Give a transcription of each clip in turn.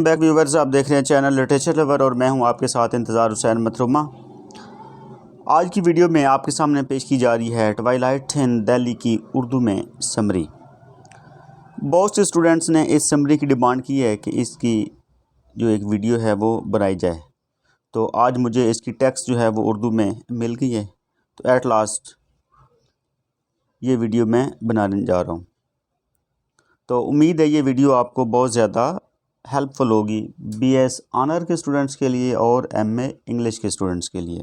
Back viewers, آپ دیکھ رہے ہیں چینل لٹریچر لور اور میں ہوں آپ کے ساتھ انتظار حسین مترومہ۔ آج کی ویڈیو میں آپ کے سامنے پیش کی جا رہی ہے ٹوائلائٹ ان دہلی کی اردو میں سمری۔ بہت سے اسٹوڈنٹس نے اس سمری کی ڈیمانڈ کی ہے کہ اس کی جو ایک ویڈیو ہے وہ بنائی جائے، تو آج مجھے اس کی ٹیکسٹ جو ہے وہ اردو میں مل گئی ہے، تو ایٹ لاسٹ یہ ویڈیو میں بنانے جا رہا ہوں۔ تو امید ہے یہ ویڈیو آپ کو بہت زیادہ ہیلپ فل ہوگی بی ایس آنر کے اسٹوڈنٹس کے لیے اور ایم اے انگلش کے اسٹوڈنٹس کے لیے۔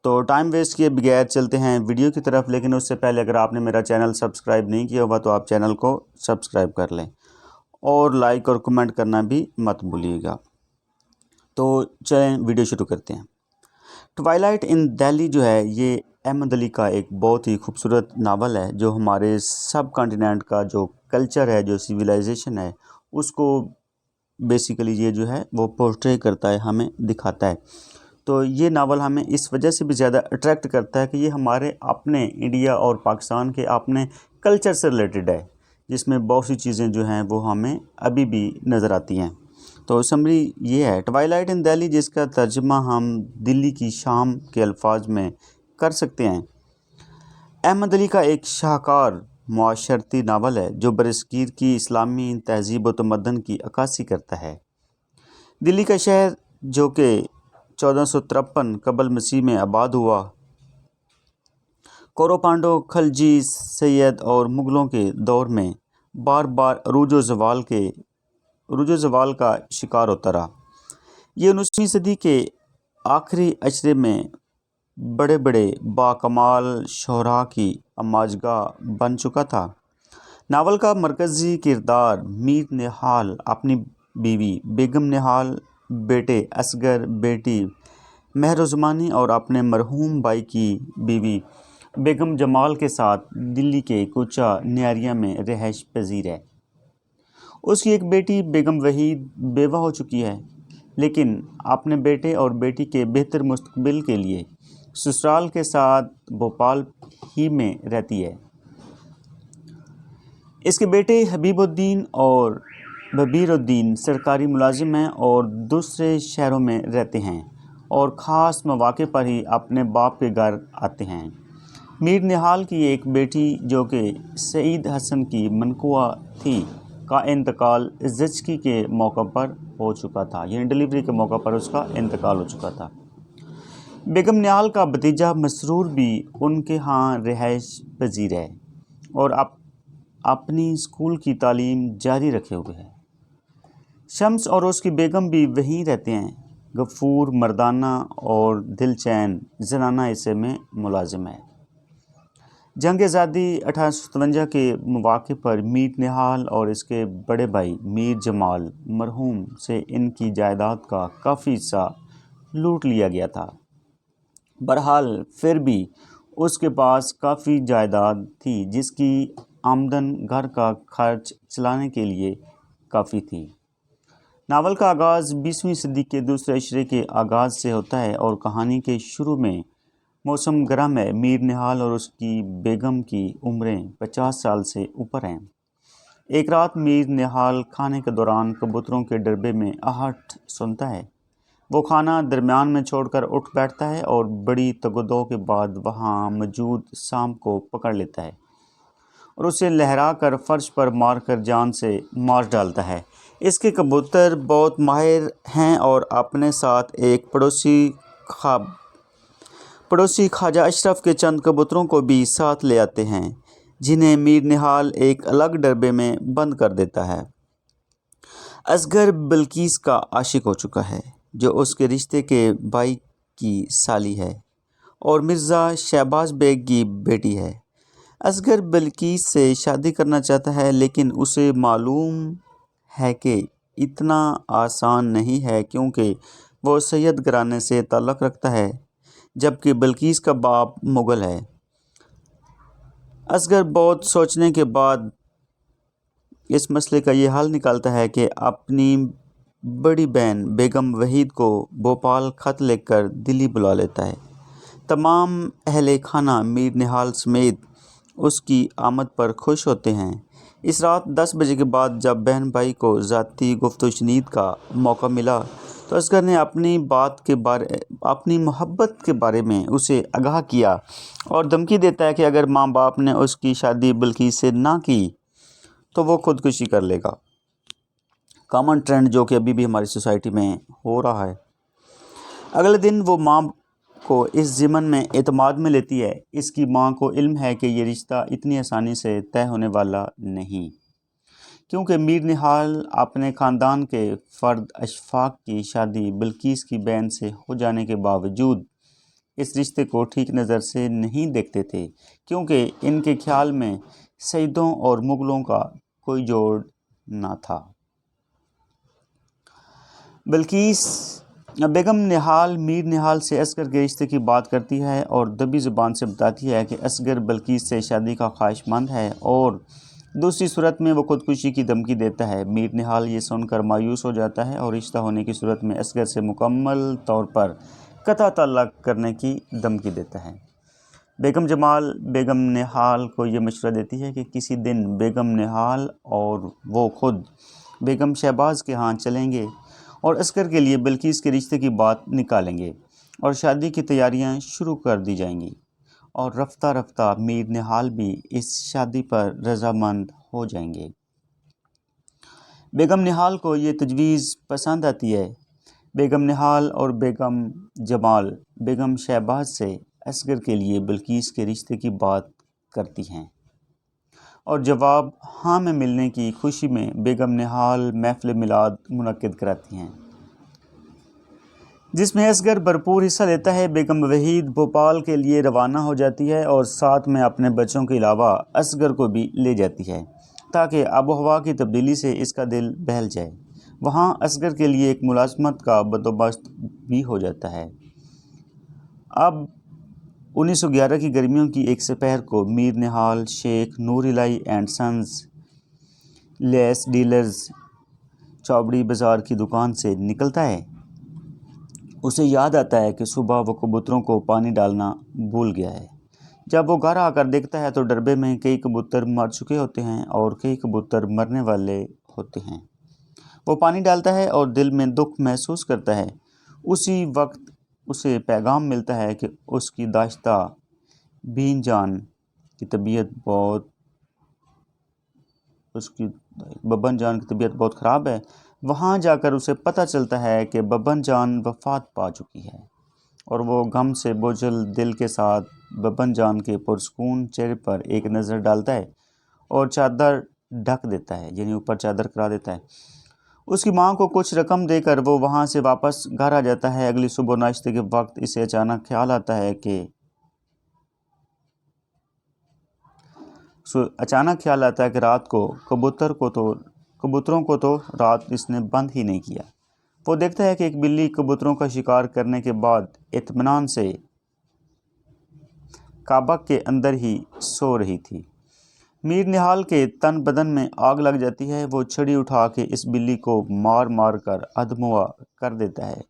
تو ٹائم ویسٹ کیے بغیر چلتے ہیں ویڈیو کی طرف، لیکن اس سے پہلے اگر آپ نے میرا چینل سبسکرائب نہیں کیا ہوا تو آپ چینل کو سبسکرائب کر لیں اور لائک اور کمنٹ کرنا بھی مت بھولیے گا۔ تو چلیں ویڈیو شروع کرتے ہیں۔ ٹوائلائٹ ان دہلی جو ہے یہ احمد علی کا ایک بہت ہی خوبصورت ناول ہے، جو ہمارے سب کانٹیننٹ کا جو کلچر ہے، جو سویلائزیشن ہے، اس کو بیسیکلی یہ جو ہے وہ پورٹری کرتا ہے، ہمیں دکھاتا ہے۔ تو یہ ناول ہمیں اس وجہ سے بھی زیادہ اٹریکٹ کرتا ہے کہ یہ ہمارے اپنے انڈیا اور پاکستان کے اپنے کلچر سے ریلیٹڈ ہے، جس میں بہت سی چیزیں جو ہیں وہ ہمیں ابھی بھی نظر آتی ہیں۔ تو سمری یہ ہے ٹوائلائٹ ان دہلی، جس کا ترجمہ ہم دلی کی شام کے الفاظ میں کر سکتے ہیں۔ احمد علی کا ایک شاہکار معاشرتی ناول ہے جو برصغیر کی اسلامی تہذیب و تمدن کی عکاسی کرتا ہے۔ دلی کا شہر جو کہ 1453 قبل مسیح میں آباد ہوا، کورو پانڈو، خلجی، سید اور مغلوں کے دور میں بار بار عروج و زوال کا شکار ہوتا رہا۔ یہ 19ویں صدی کے آخری عشرے میں بڑے بڑے باکمال شعراء کی آماجگاہ بن چکا تھا۔ ناول کا مرکزی کردار میر نہال، اپنی بیوی بیگم نہال، بیٹے اصغر، بیٹی مہروزمانی اور اپنے مرحوم بھائی کی بیوی بیگم جمال کے ساتھ دلی کے کوچہ نیاریاں میں رہائش پذیر ہے۔ اس کی ایک بیٹی بیگم وحید بیوہ ہو چکی ہے، لیکن اپنے بیٹے اور بیٹی کے بہتر مستقبل کے لیے سسرال کے ساتھ بھوپال ہی میں رہتی ہے۔ اس کے بیٹے حبیب الدین اور ببیر الدین سرکاری ملازم ہیں اور دوسرے شہروں میں رہتے ہیں اور خاص مواقع پر ہی اپنے باپ کے گھر آتے ہیں۔ میر نہال کی ایک بیٹی جو کہ سعید حسن کی منقوہ تھی کا انتقال زچگی کے موقع پر ہو چکا تھا، یعنی ڈلیوری کے موقع پر اس کا انتقال ہو چکا تھا۔ بیگم نہال کا بھتیجا مسرور بھی ان کے ہاں رہائش پذیر ہے اور اپنی اسکول کی تعلیم جاری رکھے ہوئے ہے۔ شمس اور اس کی بیگم بھی وہیں رہتے ہیں۔ غفور مردانہ اور دل چین زنانہ حصے میں ملازم ہے۔ جنگ آزادی 1857 کے مواقع پر میر نہال اور اس کے بڑے بھائی میر جمال مرحوم سے ان کی جائیداد کا کافی حصہ لوٹ لیا گیا تھا۔ بہرحال پھر بھی اس کے پاس کافی جائیداد تھی جس کی آمدن گھر کا خرچ چلانے کے لیے کافی تھی۔ ناول کا آغاز 20ویں صدی کے دوسرے عشرے کے آغاز سے ہوتا ہے اور کہانی کے شروع میں موسم گرم ہے۔ میر نہال اور اس کی بیگم کی عمریں 50 سال سے اوپر ہیں۔ ایک رات میر نہال کھانے کے دوران کبوتروں کے ڈربے میں آہٹ سنتا ہے۔ وہ کھانا درمیان میں چھوڑ کر اٹھ بیٹھتا ہے اور بڑی تگ و دو کے بعد وہاں موجود سانپ کو پکڑ لیتا ہے اور اسے لہرا کر فرش پر مار کر جان سے مار ڈالتا ہے۔ اس کے کبوتر بہت ماہر ہیں اور اپنے ساتھ ایک پڑوسی خواجہ اشرف کے چند کبوتروں کو بھی ساتھ لے آتے ہیں، جنہیں میر نہال ایک الگ ڈربے میں بند کر دیتا ہے۔ اصغر بلقیس کا عاشق ہو چکا ہے، جو اس کے رشتے کے بھائی کی سالی ہے اور مرزا شہباز بیگ کی بیٹی ہے۔ اصغر بلقیس سے شادی کرنا چاہتا ہے، لیکن اسے معلوم ہے کہ اتنا آسان نہیں ہے کیونکہ وہ سید گھرانے سے تعلق رکھتا ہے، جبکہ بلقیس کا باپ مغل ہے۔ اصغر بہت سوچنے کے بعد اس مسئلے کا یہ حل نکالتا ہے کہ اپنی بڑی بہن بیگم وحید کو بھوپال خط لکھ کر دلی بلا لیتا ہے۔ تمام اہل خانہ میر نہال سمیت اس کی آمد پر خوش ہوتے ہیں۔ اس رات 10 بجے کے بعد جب بہن بھائی کو ذاتی گفت و شنید کا موقع ملا تو اصغر نے اپنی محبت کے بارے میں اسے آگاہ کیا اور دھمکی دیتا ہے کہ اگر ماں باپ نے اس کی شادی بلقیس سے نہ کی تو وہ خودکشی کر لے گا۔ کامن ٹرینڈ جو کہ ابھی بھی ہماری سوسائٹی میں ہو رہا ہے۔ اگلے دن وہ ماں کو اس ضمن میں اعتماد میں لیتی ہے۔ اس کی ماں کو علم ہے کہ یہ رشتہ اتنی آسانی سے طے ہونے والا نہیں، کیونکہ میر نہال اپنے خاندان کے فرد اشفاق کی شادی بلقیس کی بہن سے ہو جانے کے باوجود اس رشتے کو ٹھیک نظر سے نہیں دیکھتے تھے، کیونکہ ان کے خیال میں سیدوں اور مغلوں کا کوئی جوڑ نہ تھا۔ بلقیس بیگم نہال میر نہال سے اصغر کے رشتے کی بات کرتی ہے اور دبی زبان سے بتاتی ہے کہ اصغر بلقیس سے شادی کا خواہش مند ہے اور دوسری صورت میں وہ خودکشی کی دھمکی دیتا ہے۔ میر نہال یہ سن کر مایوس ہو جاتا ہے اور رشتہ ہونے کی صورت میں اصغر سے مکمل طور پر قطع تعلق کرنے کی دھمکی دیتا ہے۔ بیگم جمال بیگم نہال کو یہ مشورہ دیتی ہے کہ کسی دن بیگم نہال اور وہ خود بیگم شہباز کے ہاں چلیں گے اور اصغر کے لیے بلقیس کے رشتے کی بات نکالیں گے اور شادی کی تیاریاں شروع کر دی جائیں گی، اور رفتہ رفتہ میر نہال بھی اس شادی پر رضامند ہو جائیں گے۔ بیگم نہال کو یہ تجویز پسند آتی ہے۔ بیگم نہال اور بیگم جمال بیگم شہباز سے اصغر کے لیے بلقیس کے رشتے کی بات کرتی ہیں اور جواب ہاں میں ملنے کی خوشی میں بیگم نہال محفل میلاد منعقد کراتی ہیں، جس میں اصغر بھرپور حصہ لیتا ہے۔ بیگم وحید بھوپال کے لیے روانہ ہو جاتی ہے اور ساتھ میں اپنے بچوں کے علاوہ اصغر کو بھی لے جاتی ہے تاکہ آب و ہوا کی تبدیلی سے اس کا دل بہل جائے۔ وہاں اصغر کے لیے ایک ملازمت کا بندوبست بھی ہو جاتا ہے۔ اب 1911 کی گرمیوں کی ایک سپہر کو میر نہال شیخ نور الہی اینڈ سنز لیس ڈیلرز چوبڑی بازار کی دکان سے نکلتا ہے۔ اسے یاد آتا ہے کہ صبح وہ کبوتروں کو پانی ڈالنا بھول گیا ہے۔ جب وہ گھر آ کر دیکھتا ہے تو ڈربے میں کئی کبوتر مر چکے ہوتے ہیں اور کئی کبوتر مرنے والے ہوتے ہیں۔ وہ پانی ڈالتا ہے اور دل میں دکھ محسوس کرتا ہے۔ اسی وقت اسے پیغام ملتا ہے کہ اس کی داشتہ بہن جان کی طبیعت بہت خراب ہے۔ وہاں جا کر اسے پتہ چلتا ہے کہ ببن جان وفات پا چکی ہے، اور وہ غم سے بوجھل دل کے ساتھ ببن جان کے پرسکون چہرے پر ایک نظر ڈالتا ہے اور چادر ڈھک دیتا ہے، یعنی اوپر چادر کرا دیتا ہے۔ اس کی ماں کو کچھ رقم دے کر وہ وہاں سے واپس گھر آ جاتا ہے۔ اگلی صبح ناشتے کے وقت اسے اچانک خیال آتا ہے کہ رات کو کبوتروں کو تو رات اس نے بند ہی نہیں کیا۔ وہ دیکھتا ہے کہ ایک بلی کبوتروں کا شکار کرنے کے بعد اطمینان سے کعبہ کے اندر ہی سو رہی تھی۔ میر نہال کے تن بدن میں آگ لگ جاتی ہے۔ وہ چھڑی اٹھا کے اس بلی کو مار مار کر ادھموا کر دیتا ہے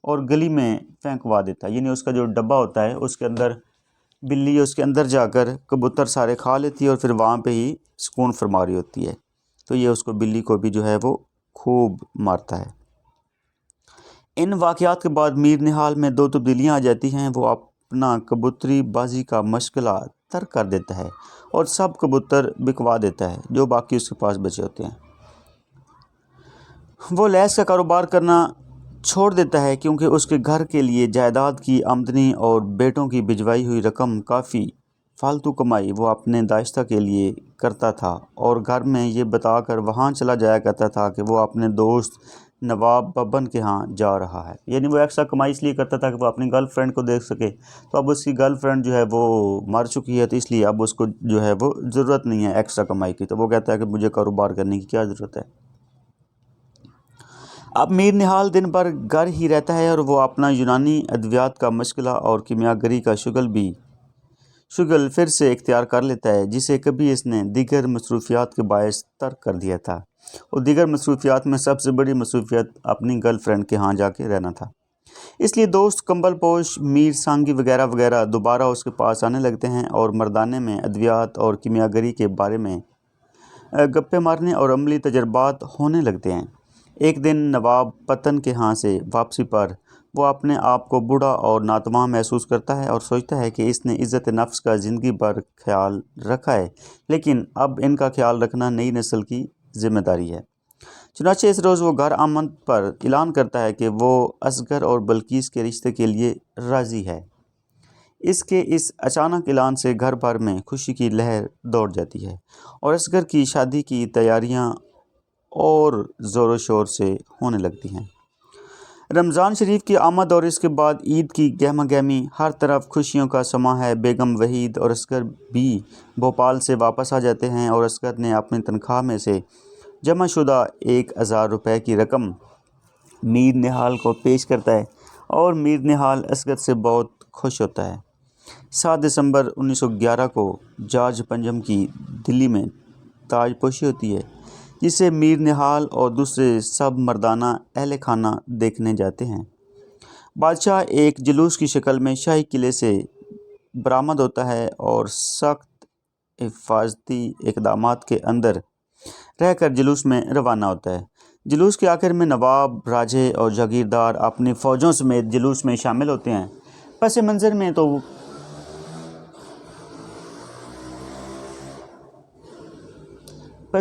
اور گلی میں پھینکوا دیتا ہے، یعنی اس کا جو ڈبہ ہوتا ہے اس کے اندر بلی اس کے اندر جا کر کبوتر سارے کھا لیتی ہے اور پھر وہاں پہ ہی سکون فرما رہی ہوتی ہے، تو یہ اس کو بلی کو بھی جو ہے وہ خوب مارتا ہے۔ ان واقعات کے بعد میر نہال میں دو تبدیلیاں آ جاتی ہیں۔ وہ اپنا کبوتری بازی کا مشغلہ ترک کر دیتا ہے اور سب کبوتر بکوا دیتا ہے جو باقی اس کے پاس بچے ہوتے ہیں۔ وہ لیس کا کاروبار کرنا چھوڑ دیتا ہے کیونکہ اس کے گھر کے لیے جائیداد کی آمدنی اور بیٹوں کی بھجوائی ہوئی رقم کافی فالتو کمائی وہ اپنے داشتہ کے لیے کرتا تھا، اور گھر میں یہ بتا کر وہاں چلا جایا کرتا تھا کہ وہ اپنے دوست نواب ببن کے ہاں جا رہا ہے، یعنی وہ ایکسٹرا کمائی اس لیے کرتا تھا کہ وہ اپنی گرل فرینڈ کو دیکھ سکے۔ تو اب اس کی گرل فرینڈ جو ہے وہ مر چکی ہے، تو اس لیے اب اس کو جو ہے وہ ضرورت نہیں ہے ایکسٹرا کمائی کی، تو وہ کہتا ہے کہ مجھے کاروبار کرنے کی کیا ضرورت ہے۔ اب میر نہال دن بھر گھر ہی رہتا ہے اور وہ اپنا یونانی ادویات کا مشغلہ اور کیمیا گری کا شغل پھر سے اختیار کر لیتا ہے، جسے کبھی اس نے دیگر مصروفیات کے باعث ترک کر دیا تھا، اور دیگر مصروفیات میں سب سے بڑی مصروفیت اپنی گرل فرینڈ کے ہاں جا کے رہنا تھا۔ اس لیے دوست کمبل پوش میر سانگی وغیرہ وغیرہ دوبارہ اس کے پاس آنے لگتے ہیں اور مردانے میں ادویات اور کیمیا گری کے بارے میں گپے مارنے اور عملی تجربات ہونے لگتے ہیں۔ ایک دن نواب پتن کے ہاں سے واپسی پر وہ اپنے آپ کو بوڑھا اور ناتواں محسوس کرتا ہے اور سوچتا ہے کہ اس نے عزت نفس کا زندگی بھر خیال رکھا ہے، لیکن اب ان کا خیال رکھنا نئی نسل کی ذمہ داری ہے۔ چنانچہ اس روز وہ گھر آمد پر اعلان کرتا ہے کہ وہ اصغر اور بلقیس کے رشتے کے لیے راضی ہے۔ اس کے اس اچانک اعلان سے گھر بھر میں خوشی کی لہر دوڑ جاتی ہے اور اصغر کی شادی کی تیاریاں اور زور و شور سے ہونے لگتی ہیں۔ رمضان شریف کی آمد اور اس کے بعد عید کی گہما گہمی، ہر طرف خوشیوں کا سماں ہے۔ بیگم وحید اور اصغر بھی بھوپال سے واپس آ جاتے ہیں اور اصغر نے اپنی تنخواہ میں سے جمع شدہ 1000 روپے کی رقم میر نہال کو پیش کرتا ہے اور میر نہال اصغر سے بہت خوش ہوتا ہے۔ 7 دسمبر 1911 کو جارج پنجم کی دلی میں تاج پوشی ہوتی ہے، جسے میر نہال اور دوسرے سب مردانہ اہل خانہ دیکھنے جاتے ہیں۔ بادشاہ ایک جلوس کی شکل میں شاہی قلعے سے برآمد ہوتا ہے اور سخت حفاظتی اقدامات کے اندر رہ کر جلوس میں روانہ ہوتا ہے۔ جلوس کے آخر میں نواب، راجے اور جاگیردار اپنی فوجوں سمیت جلوس میں شامل ہوتے ہیں۔ پس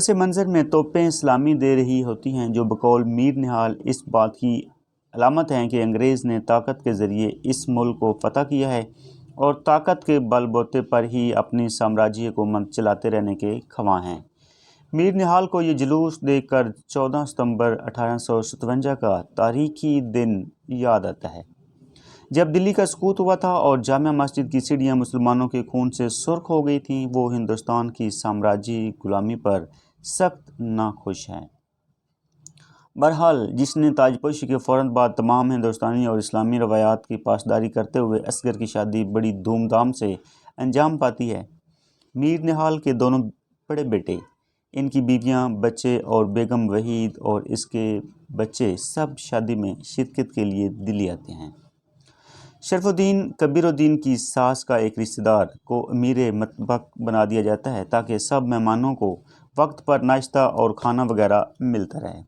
منظر میں توپیں سلامی دے رہی ہوتی ہیں، جو بقول میر نہال اس بات کی علامت ہیں کہ انگریز نے طاقت کے ذریعے اس ملک کو فتح کیا ہے اور طاقت کے بل بوتے پر ہی اپنی سامراجی حکومت چلاتے رہنے کے خواہاں ہیں۔ میر نہال کو یہ جلوس دیکھ کر 14 ستمبر 1857 کا تاریخی دن یاد آتا ہے، جب دلی کا سقوط ہوا تھا اور جامع مسجد کی سیڑھیاں مسلمانوں کے خون سے سرخ ہو گئی تھیں۔ وہ ہندوستان کی سامراجی غلامی پر سخت ناخوش ہیں۔ بہرحال جس نے تاج پوشی کے فوراً بعد تمام ہندوستانی اور اسلامی روایات کی پاسداری کرتے ہوئے اصغر کی شادی بڑی دھوم دھام سے انجام پاتی ہے۔ میر نہال کے دونوں بڑے بیٹے، ان کی بیویاں، بچے اور بیگم وحید اور اس کے بچے سب شادی میں شرکت کے لیے دلی آتے ہیں۔ شرف الدین کبیر الدین کی ساس کا ایک رشتہ دار کو امیر مطبخ بنا دیا جاتا ہے تاکہ سب مہمانوں کو وقت پر ناشتہ اور کھانا وغیرہ ملتا رہے۔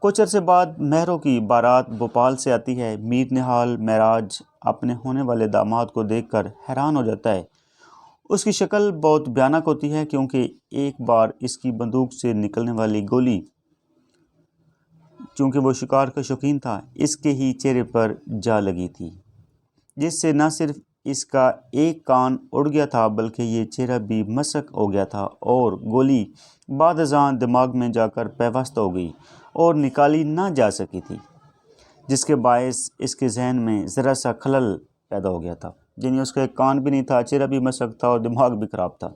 کچھ عرصے بعد مہروں کی بارات بھوپال سے آتی ہے۔ میر نہال معراج اپنے ہونے والے داماد کو دیکھ کر حیران ہو جاتا ہے۔ اس کی شکل بہت بھیانک ہوتی ہے کیونکہ ایک بار اس کی بندوق سے نکلنے والی گولی، چونکہ وہ شکار کا شوقین تھا، اس کے ہی چہرے پر جا لگی تھی، جس سے نہ صرف اس کا ایک کان اڑ گیا تھا بلکہ یہ چہرہ بھی مسخ ہو گیا تھا اور گولی بعد ازاں دماغ میں جا کر پیوست ہو گئی اور نکالی نہ جا سکی تھی، جس کے باعث اس کے ذہن میں ذرا سا خلل پیدا ہو گیا تھا، یعنی اس کا ایک کان بھی نہیں تھا، چہرہ بھی مسخ تھا اور دماغ بھی خراب تھا۔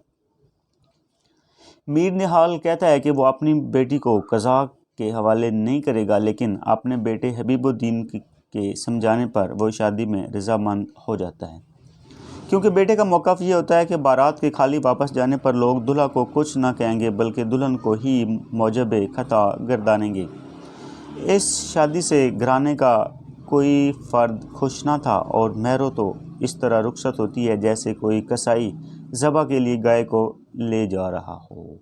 میر نہال کہتا ہے کہ وہ اپنی بیٹی کو قضاء کے حوالے نہیں کرے گا، لیکن اپنے بیٹے حبیب الدین کے سمجھانے پر وہ شادی میں رضامند ہو جاتا ہے، کیونکہ بیٹے کا موقف یہ ہوتا ہے کہ بارات کے خالی واپس جانے پر لوگ دلہا کو کچھ نہ کہیں گے بلکہ دلہن کو ہی موجب خطا گردانیں گے۔ اس شادی سے گھرانے کا کوئی فرد خوش نہ تھا اور مہروں تو اس طرح رخصت ہوتی ہے جیسے کوئی کسائی ذبح کے لیے گائے کو لے جا رہا ہو۔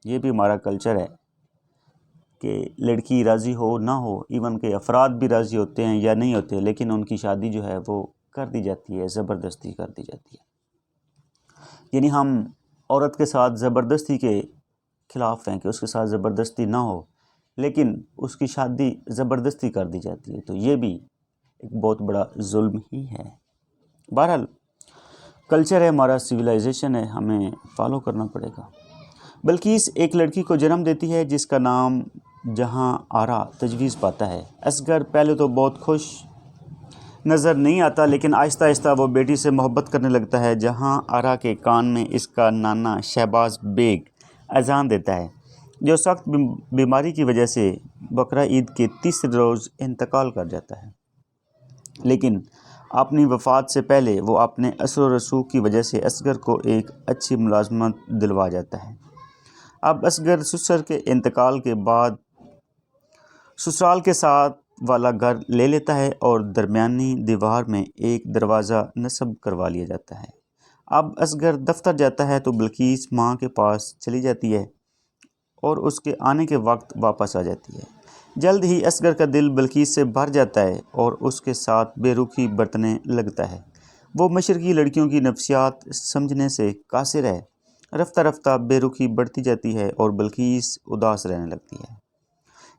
یہ بھی ہمارا کلچر ہے کہ لڑکی راضی ہو نہ ہو، ایون کہ افراد بھی راضی ہوتے ہیں یا نہیں ہوتے، لیکن ان کی شادی جو ہے وہ کر دی جاتی ہے، زبردستی کر دی جاتی ہے۔ یعنی ہم عورت کے ساتھ زبردستی کے خلاف ہیں کہ اس کے ساتھ زبردستی نہ ہو، لیکن اس کی شادی زبردستی کر دی جاتی ہے، تو یہ بھی ایک بہت بڑا ظلم ہی ہے۔ بہرحال کلچر ہے ہمارا، سویلائزیشن ہے، ہمیں فالو کرنا پڑے گا۔ بلقیس ایک لڑکی کو جنم دیتی ہے جس کا نام جہاں آرا تجویز پاتا ہے۔ اصغر پہلے تو بہت خوش نظر نہیں آتا، لیکن آہستہ آہستہ وہ بیٹی سے محبت کرنے لگتا ہے۔ جہاں آرا کے کان میں اس کا نانا شہباز بیگ اذان دیتا ہے، جو سخت بیماری کی وجہ سے بقرہ عید کے تیسرے روز انتقال کر جاتا ہے، لیکن اپنی وفات سے پہلے وہ اپنے اثر و رسوخ کی وجہ سے اصغر کو ایک اچھی ملازمت دلوا جاتا ہے۔ اب اصغر سسر کے انتقال کے بعد سسرال کے ساتھ والا گھر لے لیتا ہے اور درمیانی دیوار میں ایک دروازہ نصب کروا لیا جاتا ہے۔ اب اصغر دفتر جاتا ہے تو بلقیس ماں کے پاس چلی جاتی ہے اور اس کے آنے کے وقت واپس آ جاتی ہے۔ جلد ہی اصغر کا دل بلقیس سے بھر جاتا ہے اور اس کے ساتھ بے رخی برتنے لگتا ہے۔ وہ مشرقی لڑکیوں کی نفسیات سمجھنے سے قاصر ہے۔ رفتہ رفتہ بے رخی بڑھتی جاتی ہے اور بلقیس اداس رہنے لگتی ہے۔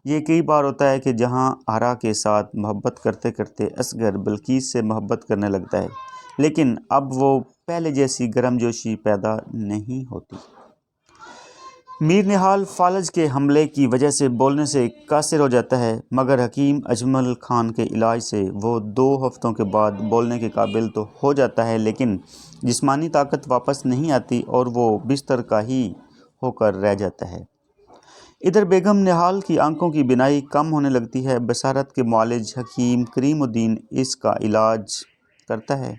یہ کئی بار ہوتا ہے کہ جہاں آرا کے ساتھ محبت کرتے کرتے اصغر بلقیس سے محبت کرنے لگتا ہے، لیکن اب وہ پہلے جیسی گرم جوشی پیدا نہیں ہوتی۔ میر نہال فالج کے حملے کی وجہ سے بولنے سے قاصر ہو جاتا ہے، مگر حکیم اجمل خان کے علاج سے وہ 2 ہفتوں کے بعد بولنے کے قابل تو ہو جاتا ہے، لیکن جسمانی طاقت واپس نہیں آتی اور وہ بستر کا ہی ہو کر رہ جاتا ہے۔ ادھر بیگم نہال کی آنکھوں کی بینائی کم ہونے لگتی ہے۔ بصارت کے معالج حکیم کریم الدین اس کا علاج کرتا ہے،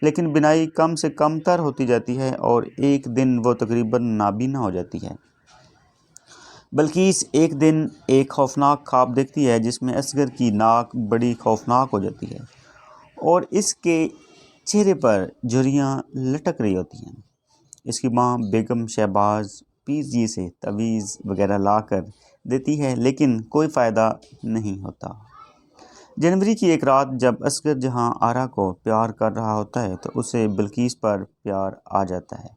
لیکن بینائی کم سے کم تر ہوتی جاتی ہے اور ایک دن وہ تقریباً نابینا ہو جاتی ہے۔ بلقیس ایک دن ایک خوفناک خواب دیکھتی ہے جس میں اصغر کی ناک بڑی خوفناک ہو جاتی ہے اور اس کے چہرے پر جھریاں لٹک رہی ہوتی ہیں۔ اس کی ماں بیگم شہباز پیر جی سے تعویذ وغیرہ لا کر دیتی ہے، لیکن کوئی فائدہ نہیں ہوتا۔ جنوری کی ایک رات جب اصغر جہاں آرا کو پیار کر رہا ہوتا ہے تو اسے بلقیس پر پیار آ جاتا ہے۔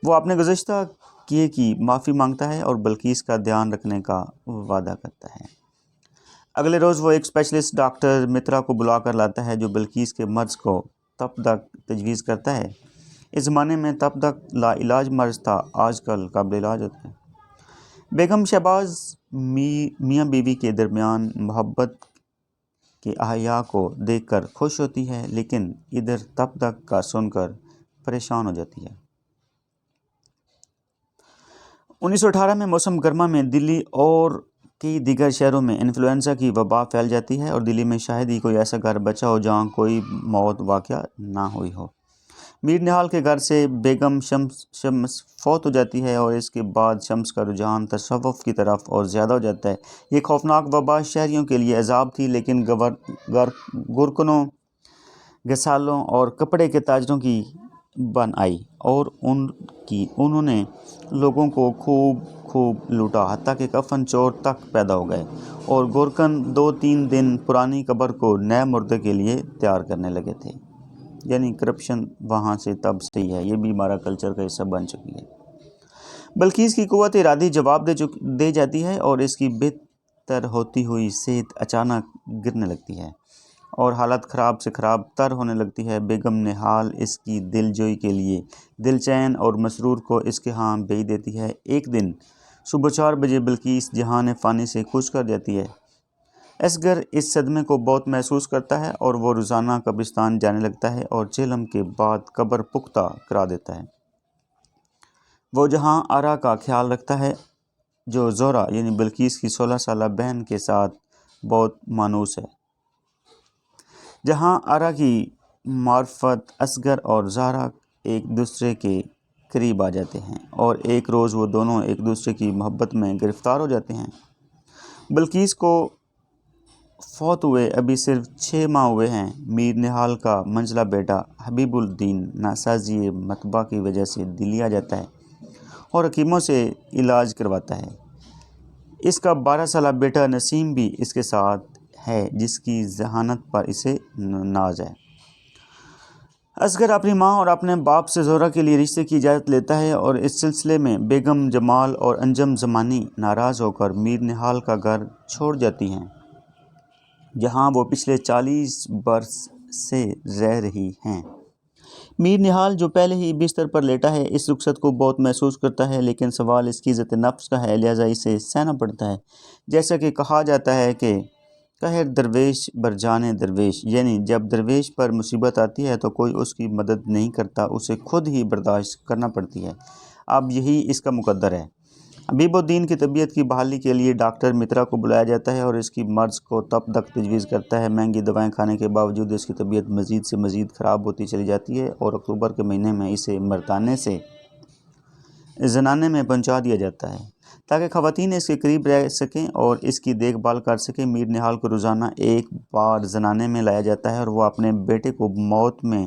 وہ اپنے گزشتہ کیے کی معافی مانگتا ہے اور بلقیس کا دھیان رکھنے کا وعدہ کرتا ہے۔ اگلے روز وہ ایک اسپیشلسٹ ڈاکٹر مترا کو بلا کر لاتا ہے جو بلقیس کے مرض کو تب تک تجویز کرتا ہے۔ اس زمانے میں تب تک لا علاج مرض تھا، آج کل قابل علاج ہوتا ہے۔ بیگم شہباز میاں بیوی کے درمیان محبت کے احیا کو دیکھ کر خوش ہوتی ہے، لیکن ادھر تب تک کا سن کر پریشان ہو جاتی ہے۔ 1918 میں موسم گرما میں دلی اور کئی دیگر شہروں میں انفلوئنزا کی وبا پھیل جاتی ہے اور دلی میں شاید ہی کوئی ایسا گھر بچا ہو جہاں کوئی موت واقع نہ ہوئی ہو۔ میر نہال کے گھر سے بیگم شمس فوت ہو جاتی ہے اور اس کے بعد شمس کا رجحان تصوف کی طرف اور زیادہ ہو جاتا ہے۔ یہ خوفناک وبا شہریوں کے لیے عذاب تھی، لیکن گورکنوں، گسالوں اور کپڑے کے تاجروں کی بن آئی اور انہوں نے لوگوں کو خوب لوٹا، حتیٰ کہ کفن چور تک پیدا ہو گئے اور گورکن 2-3 دن پرانی قبر کو نئے مردے کے لیے تیار کرنے لگے تھے۔ یعنی کرپشن وہاں سے تب سے ہی ہے، یہ بھی ہمارا کلچر کا حصہ بن چکی ہے۔ بلقیس کی قوت ارادی جواب دے جاتی ہے اور اس کی بہتر ہوتی ہوئی صحت اچانک گرنے لگتی ہے اور حالت خراب سے خراب تر ہونے لگتی ہے۔ بیگم نہال اس کی دل جوئی کے لیے دل چین اور مسرور کو اس کے ہاں بھیج دیتی ہے۔ ایک دن صبح 4 بجے بلقیس جہان فانی سے کوچ کر جاتی ہے۔ اصغر اس صدمے کو بہت محسوس کرتا ہے اور وہ روزانہ قبرستان جانے لگتا ہے اور چہلم کے بعد قبر پختہ کرا دیتا ہے۔ وہ جہاں آرا کا خیال رکھتا ہے جو زہرا یعنی بلقیس کی 16 سالہ بہن کے ساتھ بہت مانوس ہے۔ جہاں آرا کی معرفت اصغر اور زہرا ایک دوسرے کے قریب آ جاتے ہیں اور ایک روز وہ دونوں ایک دوسرے کی محبت میں گرفتار ہو جاتے ہیں۔ بلقیس کو فوت ہوئے ابھی صرف 6 ماہ ہوئے ہیں۔ میر نہال کا منجلا بیٹا حبیب الدین ناسازی مطبع کی وجہ سے دلی آ جاتا ہے اور حکیموں سے علاج کرواتا ہے۔ اس کا 12 سالہ بیٹا نسیم بھی اس کے ساتھ ہے جس کی ذہانت پر اسے ناز ہے۔ اصغر اپنی ماں اور اپنے باپ سے زہرا کے لیے رشتے کی اجازت لیتا ہے اور اس سلسلے میں بیگم جمال اور انجم زمانی ناراض ہو کر میر نہال کا گھر چھوڑ جاتی ہیں، جہاں وہ پچھلے 40 برس سے رہ رہی ہیں۔ میر نہال جو پہلے ہی بستر پر لیٹا ہے اس رخصت کو بہت محسوس کرتا ہے، لیکن سوال اس کی عزت نفس کا ہے، لہٰذا اسے سہنا پڑتا ہے۔ جیسا کہ کہا جاتا ہے کہ قہر درویش بر جان درویش، یعنی جب درویش پر مصیبت آتی ہے تو کوئی اس کی مدد نہیں کرتا، اسے خود ہی برداشت کرنا پڑتی ہے۔ اب یہی اس کا مقدر ہے۔ حبیب الدین کی طبیعت کی بحالی کے لیے ڈاکٹر مترا کو بلایا جاتا ہے اور اس کی مرض کو تب تک تجویز کرتا ہے۔ مہنگی دوائیں کھانے کے باوجود اس کی طبیعت مزید سے مزید خراب ہوتی چلی جاتی ہے اور اکتوبر کے مہینے میں اسے مرتانے سے زنانے میں پہنچا دیا جاتا ہے تاکہ خواتین اس کے قریب رہ سکیں اور اس کی دیکھ بھال کر سکیں۔ میر نہال کو روزانہ ایک بار زنانے میں لایا جاتا ہے اور وہ اپنے بیٹے کو موت میں